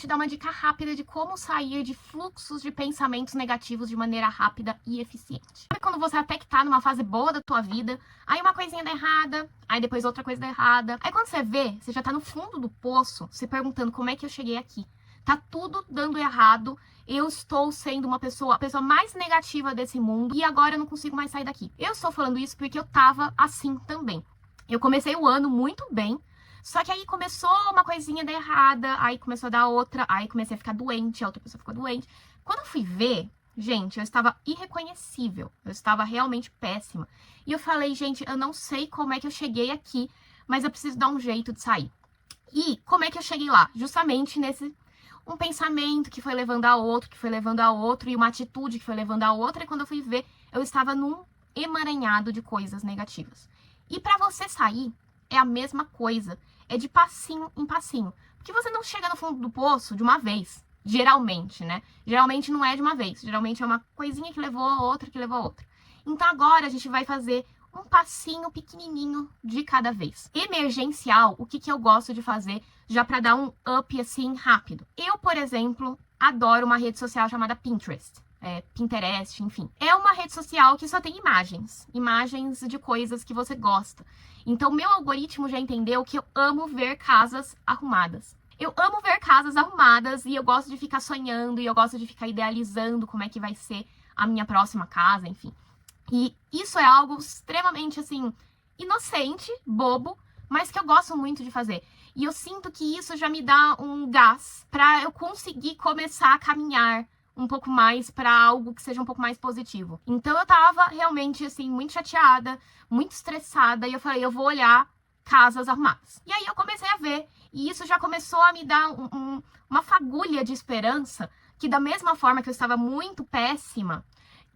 te dar uma dica rápida de como sair de fluxos de pensamentos negativos de maneira rápida e eficiente. Sabe quando você até que tá numa fase boa da tua vida, aí uma coisinha dá errada, aí depois outra coisa dá errada. Aí quando você vê, você já tá no fundo do poço, se perguntando como é que eu cheguei aqui. Tá tudo dando errado, eu estou sendo a pessoa mais negativa desse mundo e agora eu não consigo mais sair daqui. Eu estou falando isso porque eu tava assim também. Eu comecei o ano muito bem, só que aí começou uma coisinha dar errada, aí começou a dar outra, aí comecei a ficar doente, a outra pessoa ficou doente. Quando eu fui ver, gente, eu estava irreconhecível, eu estava realmente péssima. E eu falei, gente, eu não sei como é que eu cheguei aqui, mas eu preciso dar um jeito de sair. E como é que eu cheguei lá? Justamente nesse um pensamento que foi levando a outro, que foi levando a outro, e uma atitude que foi levando a outra, e quando eu fui ver, eu estava num emaranhado de coisas negativas. E para você sair, é a mesma coisa, é de passinho em passinho. Porque você não chega no fundo do poço de uma vez, geralmente, né? Geralmente não é de uma vez, geralmente é uma coisinha que levou a outra, que levou a outra. Então agora a gente vai fazer um passinho pequenininho de cada vez. Emergencial, o que eu gosto de fazer já para dar um up assim rápido? Eu, por exemplo, adoro uma rede social chamada Pinterest. Pinterest, enfim. É uma rede social que só tem imagens de coisas que você gosta. Então, meu algoritmo já entendeu que eu amo ver casas arrumadas. Eu amo ver casas arrumadas e eu gosto de ficar sonhando e eu gosto de ficar idealizando como é que vai ser a minha próxima casa, enfim. E isso é algo extremamente, assim, inocente, bobo, mas que eu gosto muito de fazer. E eu sinto que isso já me dá um gás pra eu conseguir começar a caminhar um pouco mais pra algo que seja um pouco mais positivo. Então eu tava realmente, assim, muito chateada, muito estressada, e eu falei, eu vou olhar casas arrumadas. E aí eu comecei a ver, e isso já começou a me dar uma fagulha de esperança, que da mesma forma que eu estava muito péssima,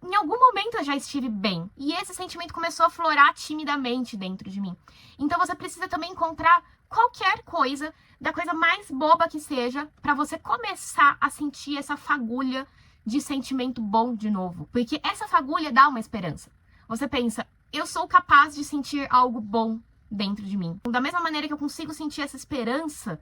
em algum momento eu já estive bem. E esse sentimento começou a florar timidamente dentro de mim. Então você precisa também encontrar qualquer coisa, da coisa mais boba que seja, para você começar a sentir essa fagulha de sentimento bom de novo. Porque essa fagulha dá uma esperança. Você pensa, eu sou capaz de sentir algo bom dentro de mim. Da mesma maneira que eu consigo sentir essa esperança,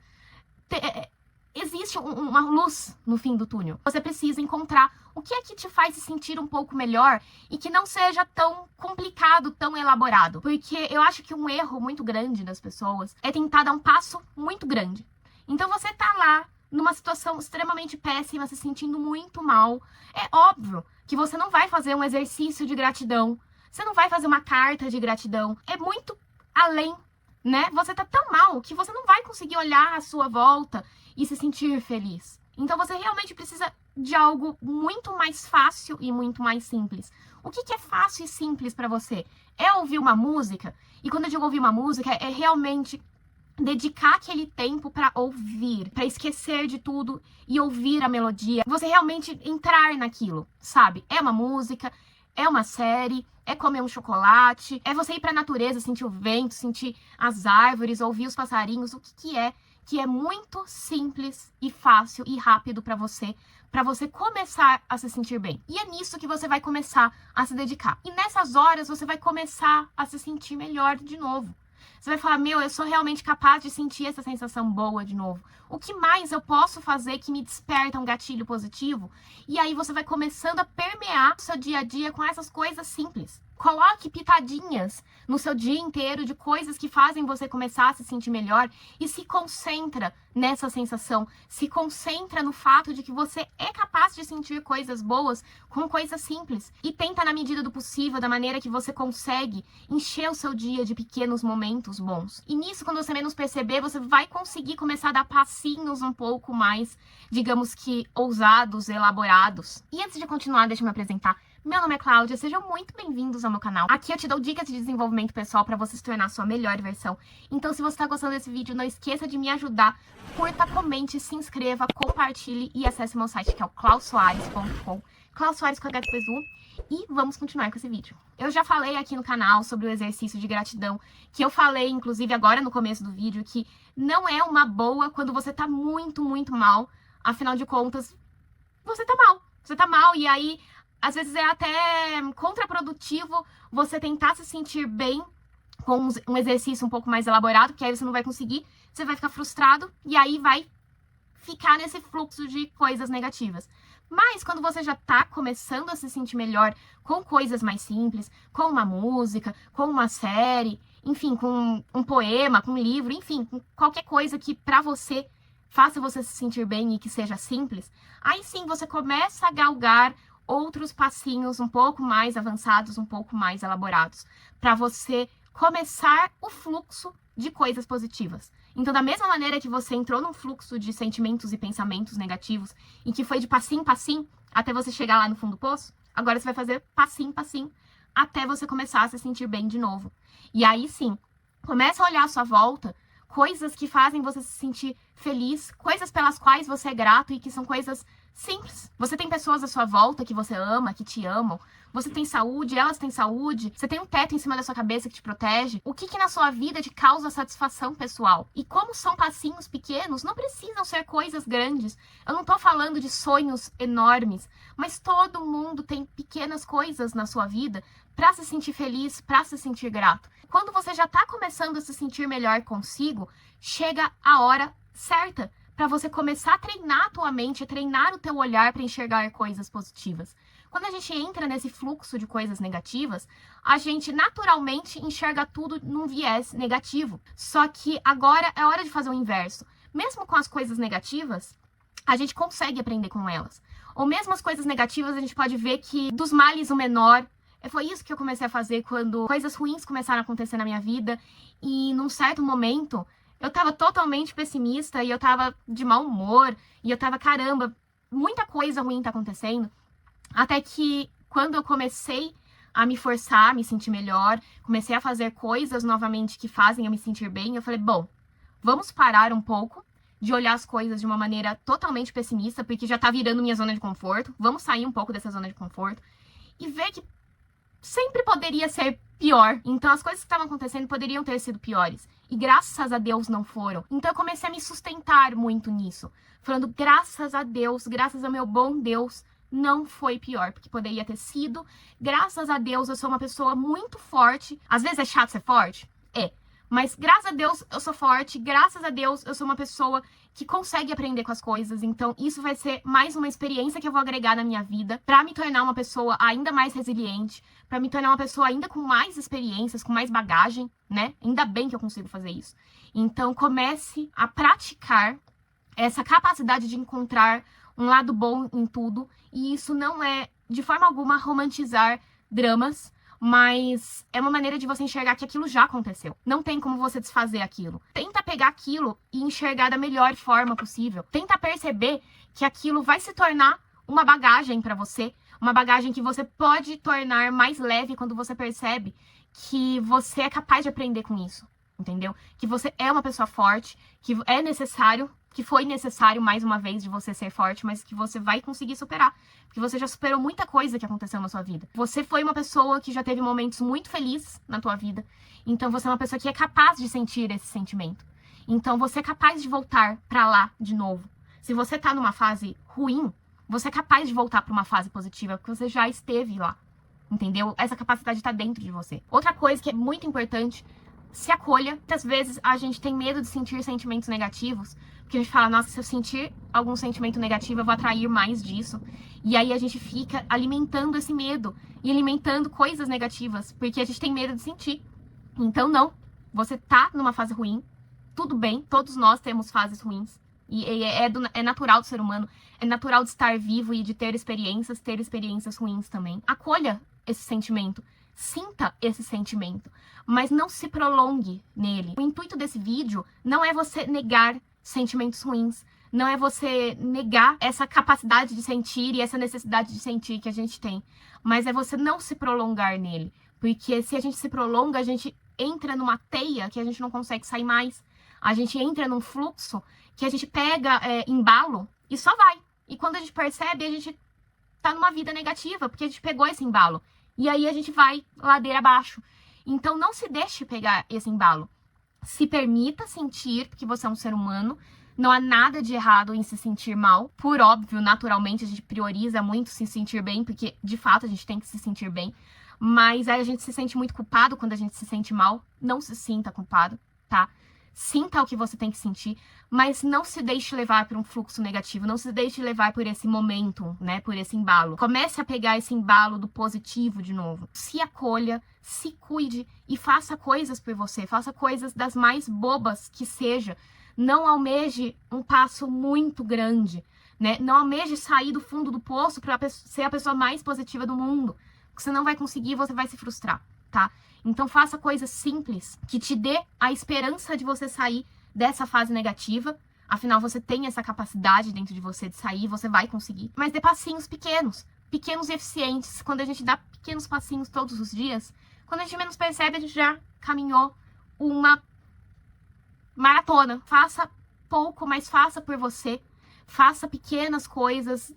existe uma luz no fim do túnel. Você precisa encontrar o que é que te faz se sentir um pouco melhor e que não seja tão complicado, tão elaborado. Porque eu acho que um erro muito grande das pessoas é tentar dar um passo muito grande. Então você tá lá numa situação extremamente péssima, se sentindo muito mal. É óbvio que você não vai fazer um exercício de gratidão. Você não vai fazer uma carta de gratidão. É muito além, né? Você tá tão mal que você não vai conseguir olhar à sua volta e se sentir feliz. Então você realmente precisa de algo muito mais fácil e muito mais simples. O que é fácil e simples para você? É ouvir uma música? E quando eu digo ouvir uma música, é realmente dedicar aquele tempo para ouvir, para esquecer de tudo e ouvir a melodia. Você realmente entrar naquilo, sabe? É uma música, é uma série, é comer um chocolate, é você ir para a natureza, sentir o vento, sentir as árvores, ouvir os passarinhos, o que é que é muito simples e fácil e rápido para você começar a se sentir bem. E é nisso que você vai começar a se dedicar. E nessas horas você vai começar a se sentir melhor de novo. Você vai falar, meu, eu sou realmente capaz de sentir essa sensação boa de novo. O que mais eu posso fazer que me desperta um gatilho positivo? E aí você vai começando a permear o seu dia a dia com essas coisas simples. Coloque pitadinhas no seu dia inteiro de coisas que fazem você começar a se sentir melhor e se concentra nessa sensação. Se concentra no fato de que você é capaz de sentir coisas boas com coisas simples. E tenta, na medida do possível, da maneira que você consegue, encher o seu dia de pequenos momentos bons. E nisso, quando você menos perceber, você vai conseguir começar a dar passinhos um pouco mais, digamos que, ousados, elaborados. E antes de continuar, deixa eu me apresentar. Meu nome é Cláudia, sejam muito bem-vindos ao meu canal. Aqui eu te dou dicas de desenvolvimento pessoal para você se tornar a sua melhor versão. Então, se você está gostando desse vídeo, não esqueça de me ajudar. Curta, comente, se inscreva, compartilhe e acesse meu site, que é o clausoares.com. Klaus Soares com H depois do U. E vamos continuar com esse vídeo. Eu já falei aqui no canal sobre o exercício de gratidão, que eu falei, inclusive, agora no começo do vídeo, que não é uma boa quando você tá muito, muito mal. Afinal de contas, você tá mal. Você tá mal e aí... Às vezes é até contraprodutivo você tentar se sentir bem com um exercício um pouco mais elaborado, porque aí você não vai conseguir, você vai ficar frustrado e aí vai ficar nesse fluxo de coisas negativas. Mas quando você já tá começando a se sentir melhor com coisas mais simples, com uma música, com uma série, enfim, com um poema, com um livro, enfim, com qualquer coisa que pra você faça você se sentir bem e que seja simples, aí sim você começa a galgar outros passinhos um pouco mais avançados, um pouco mais elaborados, para você começar o fluxo de coisas positivas. Então, da mesma maneira que você entrou num fluxo de sentimentos e pensamentos negativos e que foi de passinho em passinho até você chegar lá no fundo do poço, agora você vai fazer passinho em passinho até você começar a se sentir bem de novo. E aí sim, começa a olhar à sua volta coisas que fazem você se sentir feliz, coisas pelas quais você é grato e que são coisas simples. Você tem pessoas à sua volta que você ama, que te amam. Você tem saúde, elas têm saúde. Você tem um teto em cima da sua cabeça que te protege. O que na sua vida te causa satisfação pessoal? E como são passinhos pequenos, não precisam ser coisas grandes. Eu não tô falando de sonhos enormes, mas todo mundo tem pequenas coisas na sua vida para se sentir feliz, para se sentir grato. Quando você já tá começando a se sentir melhor consigo, chega a hora certa para você começar a treinar a tua mente, a treinar o teu olhar para enxergar coisas positivas. Quando a gente entra nesse fluxo de coisas negativas, a gente naturalmente enxerga tudo num viés negativo. Só que agora é hora de fazer o inverso. Mesmo com as coisas negativas, a gente consegue aprender com elas. Ou mesmo as coisas negativas, a gente pode ver que dos males o menor. Foi isso que eu comecei a fazer quando coisas ruins começaram a acontecer na minha vida. E num certo momento, eu tava totalmente pessimista e eu tava de mau humor. E eu tava, caramba, muita coisa ruim tá acontecendo. Até que quando eu comecei a me forçar, a me sentir melhor, comecei a fazer coisas novamente que fazem eu me sentir bem, eu falei, bom, vamos parar um pouco de olhar as coisas de uma maneira totalmente pessimista, porque já tá virando minha zona de conforto. Vamos sair um pouco dessa zona de conforto e ver que sempre poderia ser pior. Então as coisas que estavam acontecendo poderiam ter sido piores. E graças a Deus não foram. Então eu comecei a me sustentar muito nisso. Falando, graças a Deus, graças ao meu bom Deus, não foi pior, porque poderia ter sido. Graças a Deus eu sou uma pessoa muito forte. Às vezes é chato ser forte? É. Mas graças a Deus eu sou forte, graças a Deus eu sou uma pessoa que consegue aprender com as coisas. Então isso vai ser mais uma experiência que eu vou agregar na minha vida pra me tornar uma pessoa ainda mais resiliente, pra me tornar uma pessoa ainda com mais experiências, com mais bagagem, né? Ainda bem que eu consigo fazer isso. Então comece a praticar essa capacidade de encontrar um lado bom em tudo. E isso não é, de forma alguma, romantizar dramas, mas é uma maneira de você enxergar que aquilo já aconteceu. Não tem como você desfazer aquilo. Tenta pegar aquilo e enxergar da melhor forma possível. Tenta perceber que aquilo vai se tornar uma bagagem pra você, uma bagagem que você pode tornar mais leve quando você percebe que você é capaz de aprender com isso, entendeu? Que você é uma pessoa forte, que é necessário, que foi necessário mais uma vez de você ser forte, mas que você vai conseguir superar, porque você já superou muita coisa que aconteceu na sua vida. Você foi uma pessoa que já teve momentos muito felizes na tua vida, então você é uma pessoa que é capaz de sentir esse sentimento. Então você é capaz de voltar pra lá de novo. Se você tá numa fase ruim, você é capaz de voltar pra uma fase positiva, porque você já esteve lá, entendeu? Essa capacidade tá dentro de você. Outra coisa que é muito importante, se acolha. Muitas vezes a gente tem medo de sentir sentimentos negativos, porque a gente fala, nossa, se eu sentir algum sentimento negativo, eu vou atrair mais disso. E aí a gente fica alimentando esse medo e alimentando coisas negativas, porque a gente tem medo de sentir. Então não, você tá numa fase ruim, tudo bem, todos nós temos fases ruins. E é natural do ser humano, é natural de estar vivo e de ter experiências ruins também. Acolha esse sentimento. Sinta esse sentimento, mas não se prolongue nele. O intuito desse vídeo não é você negar sentimentos ruins, não é você negar essa capacidade de sentir e essa necessidade de sentir que a gente tem, mas é você não se prolongar nele, porque se a gente se prolonga, a gente entra numa teia que a gente não consegue sair mais, a gente entra num fluxo que a gente pega embalo e só vai. E quando a gente percebe, a gente tá numa vida negativa, porque a gente pegou esse embalo. E aí a gente vai ladeira abaixo. Então não se deixe pegar esse embalo. Se permita sentir, porque você é um ser humano. Não há nada de errado em se sentir mal. Por óbvio, naturalmente, a gente prioriza muito se sentir bem, porque de fato a gente tem que se sentir bem. Mas aí a gente se sente muito culpado quando a gente se sente mal. Não se sinta culpado, tá? sinta o que você tem que sentir, mas não se deixe levar por um fluxo negativo, não se deixe levar por esse momento, né, por esse embalo. Comece a pegar esse embalo do positivo de novo. Se acolha, se cuide e faça coisas por você, faça coisas das mais bobas que seja. Não almeje um passo muito grande, né? Não almeje sair do fundo do poço para ser a pessoa mais positiva do mundo. Porque você não vai conseguir, você vai se frustrar, tá? Então faça coisas simples que te dê a esperança de você sair dessa fase negativa. Afinal, você tem essa capacidade dentro de você de sair, você vai conseguir. Mas dê passinhos pequenos, pequenos e eficientes. Quando a gente dá pequenos passinhos todos os dias, quando a gente menos percebe, a gente já caminhou uma maratona. Faça pouco, mas faça por você. Faça pequenas coisas.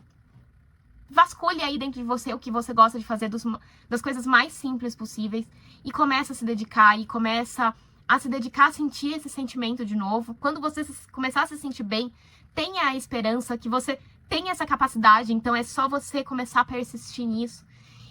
Vasculhe aí dentro de você o que você gosta de fazer das coisas mais simples possíveis e começa a se dedicar e começa a se dedicar a sentir esse sentimento de novo. Quando você começar a se sentir bem, tenha a esperança que você tem essa capacidade, então é só você começar a persistir nisso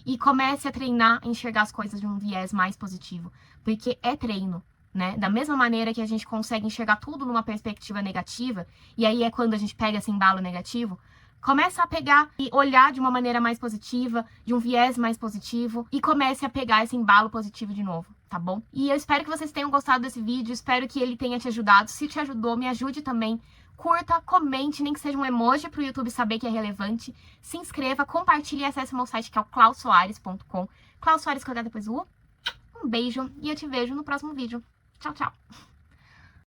e comece a treinar a enxergar as coisas de um viés mais positivo, porque é treino, né? Da mesma maneira que a gente consegue enxergar tudo numa perspectiva negativa, e aí é quando a gente pega esse embalo negativo, começa a pegar e olhar de uma maneira mais positiva, de um viés mais positivo, e comece a pegar esse embalo positivo de novo, tá bom? E eu espero que vocês tenham gostado desse vídeo, espero que ele tenha te ajudado. Se te ajudou, me ajude também. Curta, comente, nem que seja um emoji pro YouTube saber que é relevante. Se inscreva, compartilhe e acesse meu site que é o clausoares.com. Klaus Soares, colocar depois o U. Um beijo e eu te vejo no próximo vídeo. Tchau, tchau!